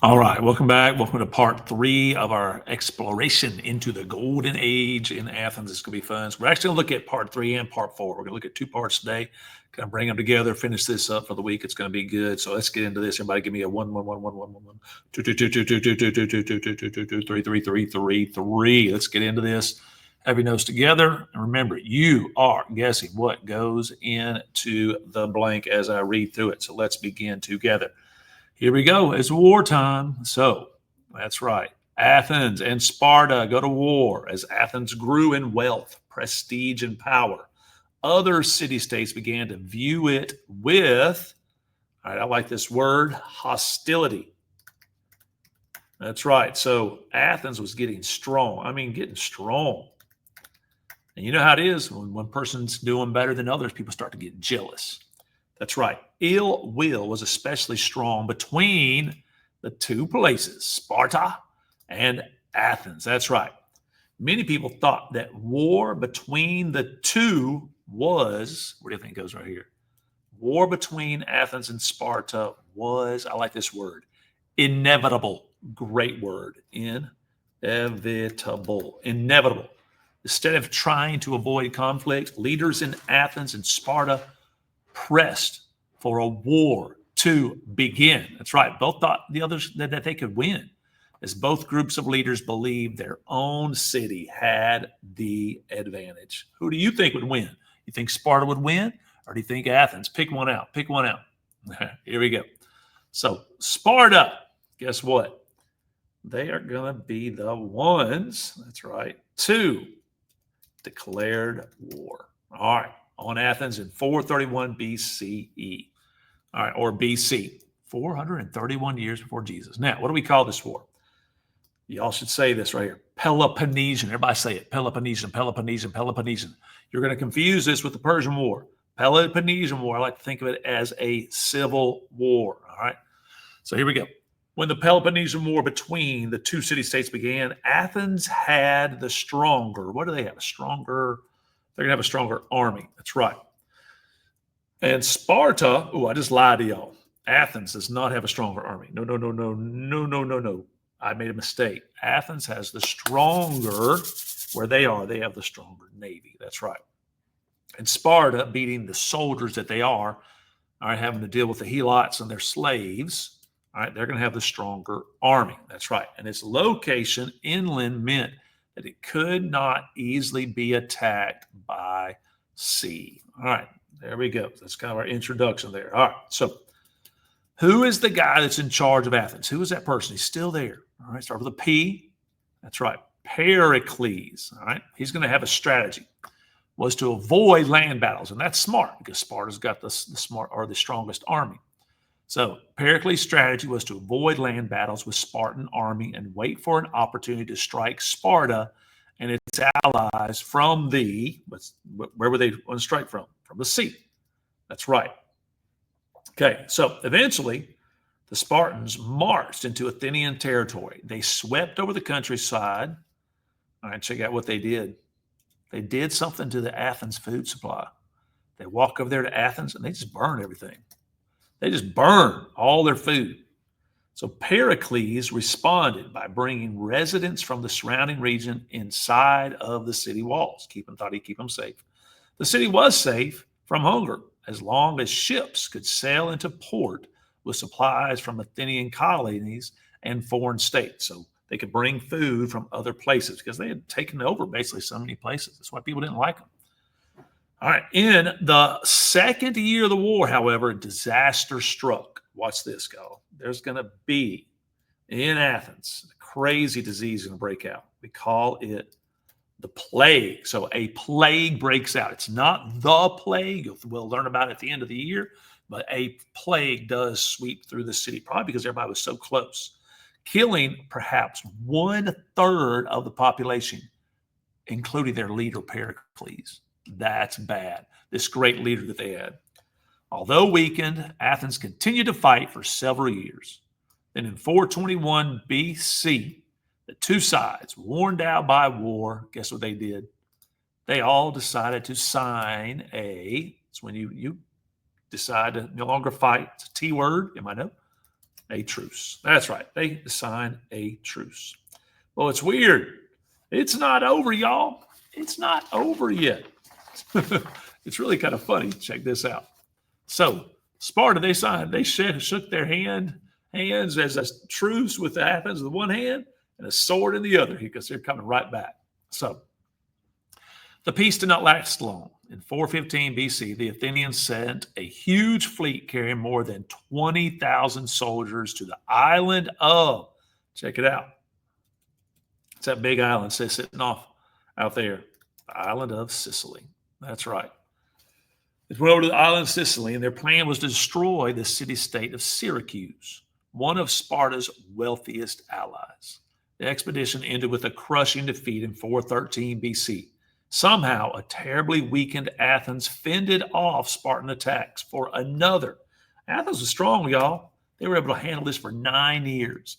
All right, welcome back. Welcome to part 3 of our exploration into the golden age in Athens. It's going to be fun. So we're actually going to look at part 3 and part 4. We're going to look at 2 parts today, kind of bring them together, finish this up for the week. It's going to be good. So let's get into this. Everybody give me a 1 1 1 1 1 1 1 2 2 2 2 2 2 2 2 2 2 2 2 2 3 3 3 3 3. Let's get into this. Have your notes together. And remember, you are guessing what goes into the blank as I read through it. So let's begin together. Here we go. It's wartime. So that's right. Athens and Sparta go to war as Athens grew in wealth, prestige, and power. Other city states began to view it with, all right, I like this word, hostility. That's right. So Athens was getting strong. I mean, getting strong. And you know how it is when one person's doing better than others, people start to get jealous. That's right. Ill will was especially strong between the two places, Sparta and Athens. That's right. Many people thought that war between the two was, where do you think it goes right here? War between Athens and Sparta was, I like this word, inevitable. Great word. Inevitable. Inevitable. Instead of trying to avoid conflict, leaders in Athens and Sparta pressed for a war to begin. That's right. Both thought the others that they could win, as both groups of leaders believed their own city had the advantage. Who do you think would win? You think Sparta would win, or do you think Athens? Pick one out. Pick one out. Here we go. So Sparta, guess what? They are going to be the ones, that's right, to declared war. All right. On Athens in 431 BCE. All right, or BC, 431 years before Jesus. Now, what do we call this war? Y'all should say this right here. Peloponnesian. Everybody say it. Peloponnesian, Peloponnesian, Peloponnesian. You're going to confuse this with the Persian War. Peloponnesian War, I like to think of it as a civil war. All right. So here we go. When the Peloponnesian War between the two city-states began, Athens had the stronger. What do they have? They're going to have a stronger army. That's right. And Sparta, I just lied to y'all. Athens does not have a stronger army. No, no, no, no, no, no, no, no. I made a mistake. Athens has the stronger, where they are, they have the stronger navy. That's right. And Sparta, beating the soldiers that they are, all right, having to deal with the helots and their slaves, all right, they're going to have the stronger army. That's right. And its location inland meant that it could not easily be attacked by sea. All right, there we go. That's kind of our introduction there. All right, so who is the guy that's in charge of Athens? Who is that person? He's still there. All right, start with a P. That's right, Pericles. All right, he's going to have a strategy. Was to avoid land battles, and that's smart because Sparta's got the strongest army. So Pericles' strategy was to avoid land battles with Spartan army and wait for an opportunity to strike Sparta and its allies from where were they going to strike from? From the sea. That's right. Okay, so eventually the Spartans marched into Athenian territory. They swept over the countryside. All right, check out what they did. They did something to the Athens food supply. They walk over there to Athens and they just burn everything. They just burn all their food. So Pericles responded by bringing residents from the surrounding region inside of the city walls. Thought he'd keep them safe. The city was safe from hunger as long as ships could sail into port with supplies from Athenian colonies and foreign states. So they could bring food from other places because they had taken over basically so many places. That's why people didn't like them. All right. In the second year of the war, however, disaster struck. Watch this, y'all. There's going to be in Athens a crazy disease going to break out. We call it the plague. So a plague breaks out. It's not the plague. We'll learn about it at the end of the year, but a plague does sweep through the city, probably because everybody was so close, killing perhaps 1/3 of the population, including their leader, Pericles. That's bad. This great leader that they had. Although weakened, Athens continued to fight for several years. Then in 421 BC, the two sides, worn out by war, guess what they did? They all decided to sign it's when you decide to no longer fight. It's a T word, you might know. a truce. That's right. They signed a truce. Well, it's weird. It's not over, y'all. It's not over yet. It's really kind of funny. Check this out. So Sparta, they signed. They shook their hands as a truce with Athens with one hand and a sword in the other because they're coming right back. So the peace did not last long. In 415 BC, the Athenians sent a huge fleet carrying more than 20,000 soldiers to the island of, check it out. It's that big island sitting off out there, the island of Sicily. That's right. They went over to the island of Sicily, and their plan was to destroy the city-state of Syracuse, one of Sparta's wealthiest allies. The expedition ended with a crushing defeat in 413 BC. Somehow, a terribly weakened Athens fended off Spartan attacks for another. Athens was strong, y'all. They were able to handle this for 9 years.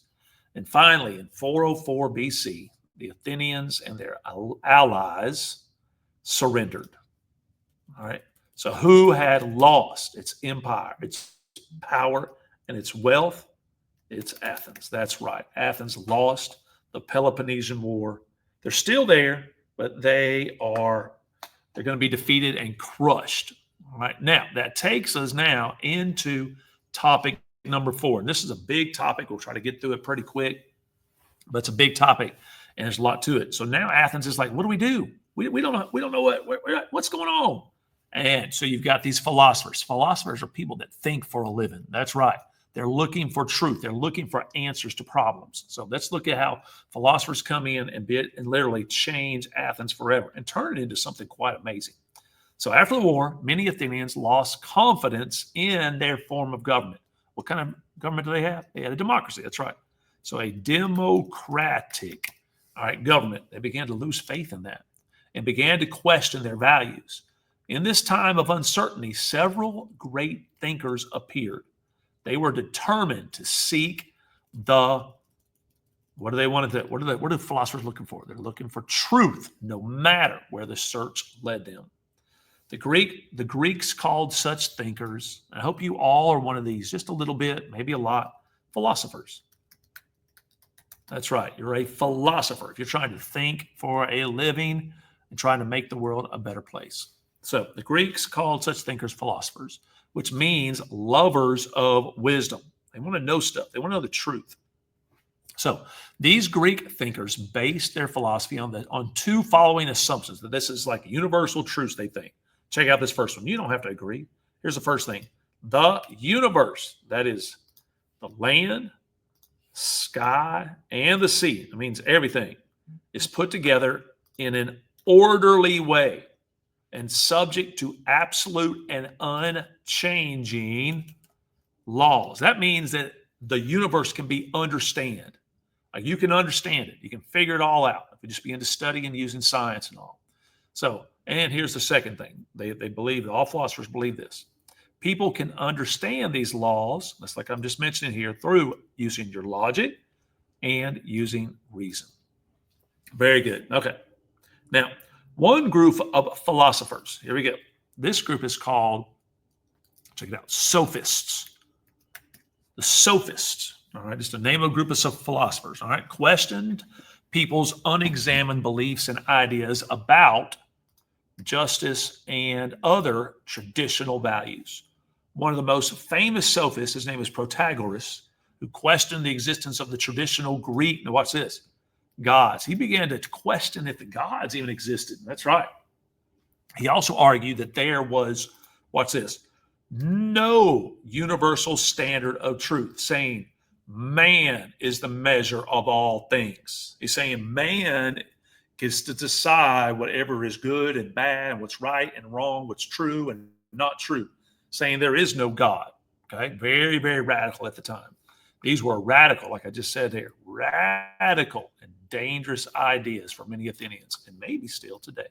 And finally, in 404 BC, the Athenians and their allies surrendered. All right. So who had lost its empire, its power, and its wealth? It's Athens. That's right. Athens lost the Peloponnesian War. They're still there, but they're going to be defeated and crushed. All right. Now, that takes us now into topic number 4. And this is a big topic. We'll try to get through it pretty quick, but it's a big topic and there's a lot to it. So now Athens is like, what do we do? We don't know what's going on. And so you've got these philosophers. Philosophers are people that think for a living. That's right. They're looking for truth. They're looking for answers to problems. So let's look at how philosophers come in and literally change Athens forever and turn it into something quite amazing. So after the war, many Athenians lost confidence in their form of government. What kind of government do they have? They had a democracy. That's right. So a democratic, government. They began to lose faith in that and began to question their values. In this time of uncertainty, several great thinkers appeared. They were determined to seek what are philosophers looking for? They're looking for truth, no matter where the search led them. The Greeks called such thinkers, I hope you all are one of these, just a little bit, maybe a lot, philosophers. That's right. You're a philosopher if you're trying to think for a living and trying to make the world a better place. So the Greeks called such thinkers philosophers, which means lovers of wisdom. They want to know stuff. They want to know the truth. So these Greek thinkers based their philosophy on 2 following assumptions, that this is like universal truths they think. Check out this first one. You don't have to agree. Here's the first thing. The universe, that is the land, sky, and the sea, it means everything, is put together in an orderly way and subject to absolute and unchanging laws. That means that the universe can be understood. Like you can understand it. You can figure it all out if you just begin to study and using science and all. So, and here's the second thing. They believe, all philosophers believe this. People can understand these laws, that's like I'm just mentioning here, through using your logic and using reason. Very good. Okay. Now, one group of philosophers, here we go. This group is called, check it out, sophists. The sophists, all right, just the name of a group of philosophers, all right, questioned people's unexamined beliefs and ideas about justice and other traditional values. One of the most famous sophists, his name is Protagoras, who questioned the existence of the traditional Greek, now watch this, gods. He began to question if the gods even existed. That's right. He also argued that there was, watch this, no universal standard of truth, saying man is the measure of all things. He's saying man gets to decide whatever is good and bad, and what's right and wrong, what's true and not true, saying there is no God. Okay, very, very radical at the time. These were radical, like I just said here, radical and dangerous ideas for many Athenians, and maybe still today.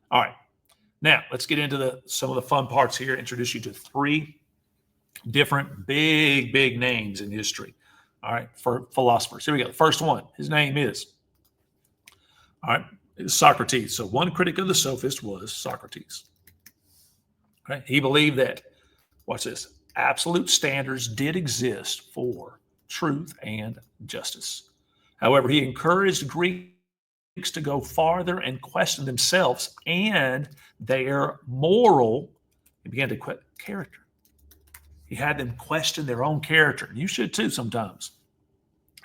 All right, now let's get into some of the fun parts here. Introduce you to 3 different big names in history. All right, for philosophers. Here we go. The first one, his name is, all right, Socrates. So one critic of the sophist was Socrates. Okay, he believed that, watch this, absolute standards did exist for truth, and justice. However, he encouraged Greeks to go farther and question themselves and their moral. He began to question character. He had them question their own character. You should too sometimes.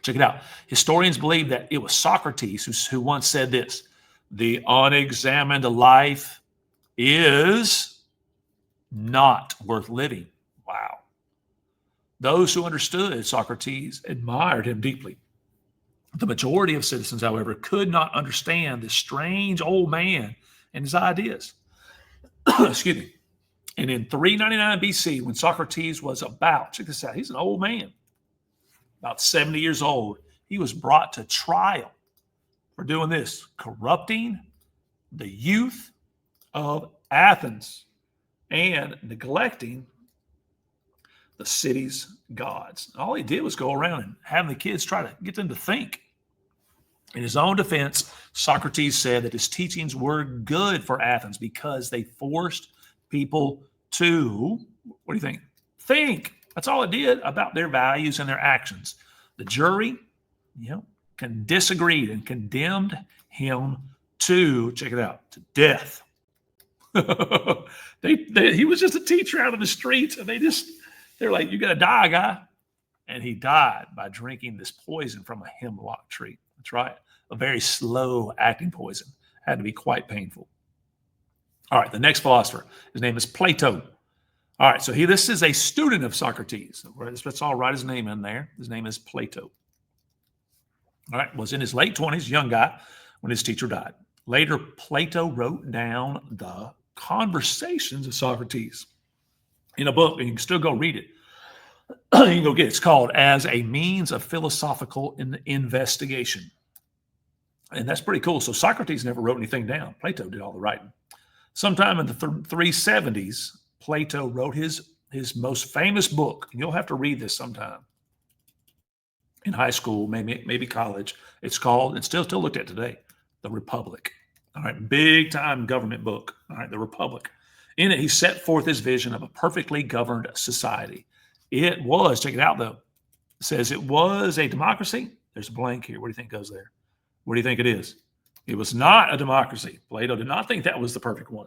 Check it out. Historians believe that it was Socrates who once said this: the unexamined life is not worth living. Wow. Those who understood Socrates admired him deeply. The majority of citizens, however, could not understand this strange old man and his ideas. Excuse me. And in 399 BC, when Socrates was check this out, he's an old man, about 70 years old, he was brought to trial for doing this: corrupting the youth of Athens and neglecting the city's gods. All he did was go around and have the kids try to get them to think. In his own defense, Socrates said that his teachings were good for Athens because they forced people to, what do you think? Think. That's all it did about their values and their actions. The jury, disagreed and condemned him to, check it out, to death. He was just a teacher out of the streets, and they're like, you got to die, guy. And he died by drinking this poison from a hemlock tree. That's right. A very slow acting poison. Had to be quite painful. All right, the next philosopher, his name is Plato. All right, so this is a student of Socrates. Let's all write his name in there. His name is Plato. All right, was in his late 20s, young guy, when his teacher died. Later, Plato wrote down the Conversations of Socrates in a book, and you can still go read it. You can go get it. It's called As a Means of Philosophical Investigation. And that's pretty cool. So Socrates never wrote anything down. Plato did all the writing. Sometime in the 370s, Plato wrote his most famous book. And you'll have to read this sometime in high school, maybe college. It's still looked at today, The Republic. All right, big time government book. All right, The Republic. In it, he set forth his vision of a perfectly governed society. It was, check it out though, it says it was a democracy. There's a blank here. What do you think goes there? What do you think it is? It was not a democracy. Plato did not think that was the perfect one.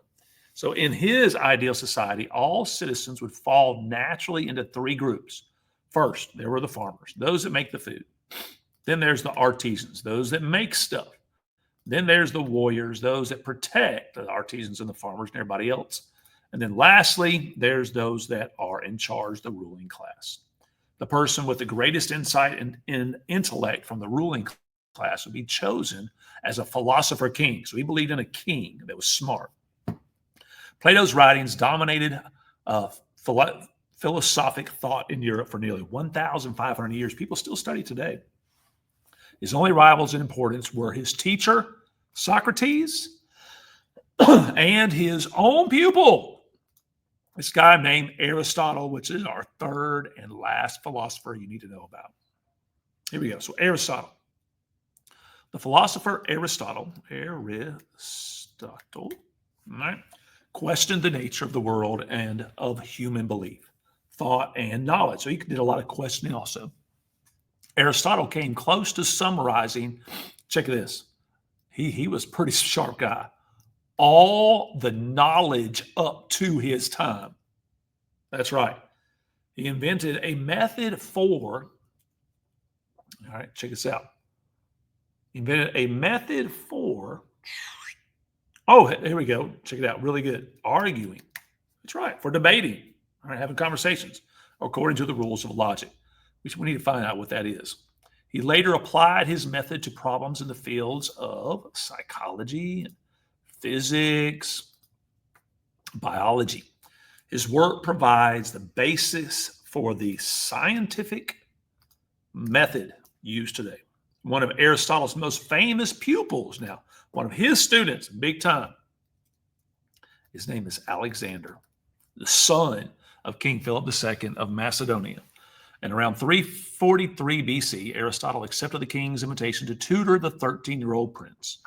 So in his ideal society, all citizens would fall naturally into three groups. First, there were the farmers, those that make the food. Then there's the artisans, those that make stuff. Then there's the warriors, those that protect the artisans and the farmers and everybody else. And then lastly, there's those that are in charge, the ruling class. The person with the greatest insight and intellect from the ruling class would be chosen as a philosopher king. So he believed in a king that was smart. Plato's writings dominated philosophic thought in Europe for nearly 1,500 years. People still study today. His only rivals in importance were his teacher, Socrates, and his own pupil, this guy named Aristotle, which is our third and last philosopher you need to know about. Here we go. So Aristotle. The philosopher Aristotle, all right, questioned the nature of the world and of human belief, thought, and knowledge. So he did a lot of questioning also. Aristotle came close to summarizing, check this, he was a pretty sharp guy, all the knowledge up to his time. That's right. He invented a method for, all right, check this out. He invented a method for, oh, here we go. Check it out. Really good. Arguing. That's right. For debating. All right, having conversations according to the rules of logic, which we need to find out what that is. He later applied his method to problems in the fields of psychology, physics, biology. His work provides the basis for the scientific method used today. One of Aristotle's most famous pupils now, one of his students, big time, his name is Alexander, the son of King Philip II of Macedonia. And around 343 BC, Aristotle accepted the king's invitation to tutor the 13-year-old prince.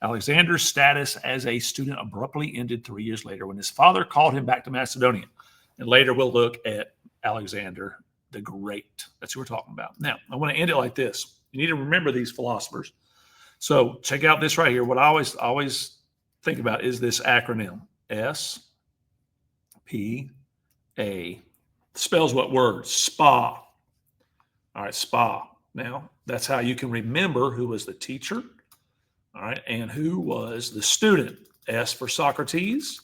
Alexander's status as a student abruptly ended 3 years later when his father called him back to Macedonia. And later we'll look at Alexander the Great. That's who we're talking about. Now, I want to end it like this. You need to remember these philosophers. So check out this right here. What I always think about is this acronym, S-P-A. Spells what word? Spa. All right, spa. Now, that's how you can remember who was the teacher, all right, and who was the student. S for Socrates,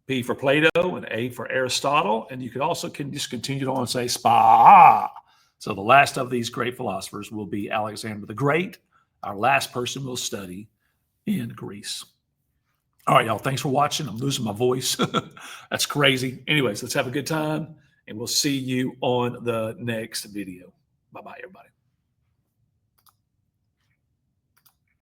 P for Plato, and A for Aristotle. And you could also just continue on and say spa. So the last of these great philosophers will be Alexander the Great. Our last person we'll study in Greece. All right, y'all. Thanks for watching. I'm losing my voice. That's crazy. Anyways, let's have a good time, and we'll see you on the next video. Bye-bye, everybody.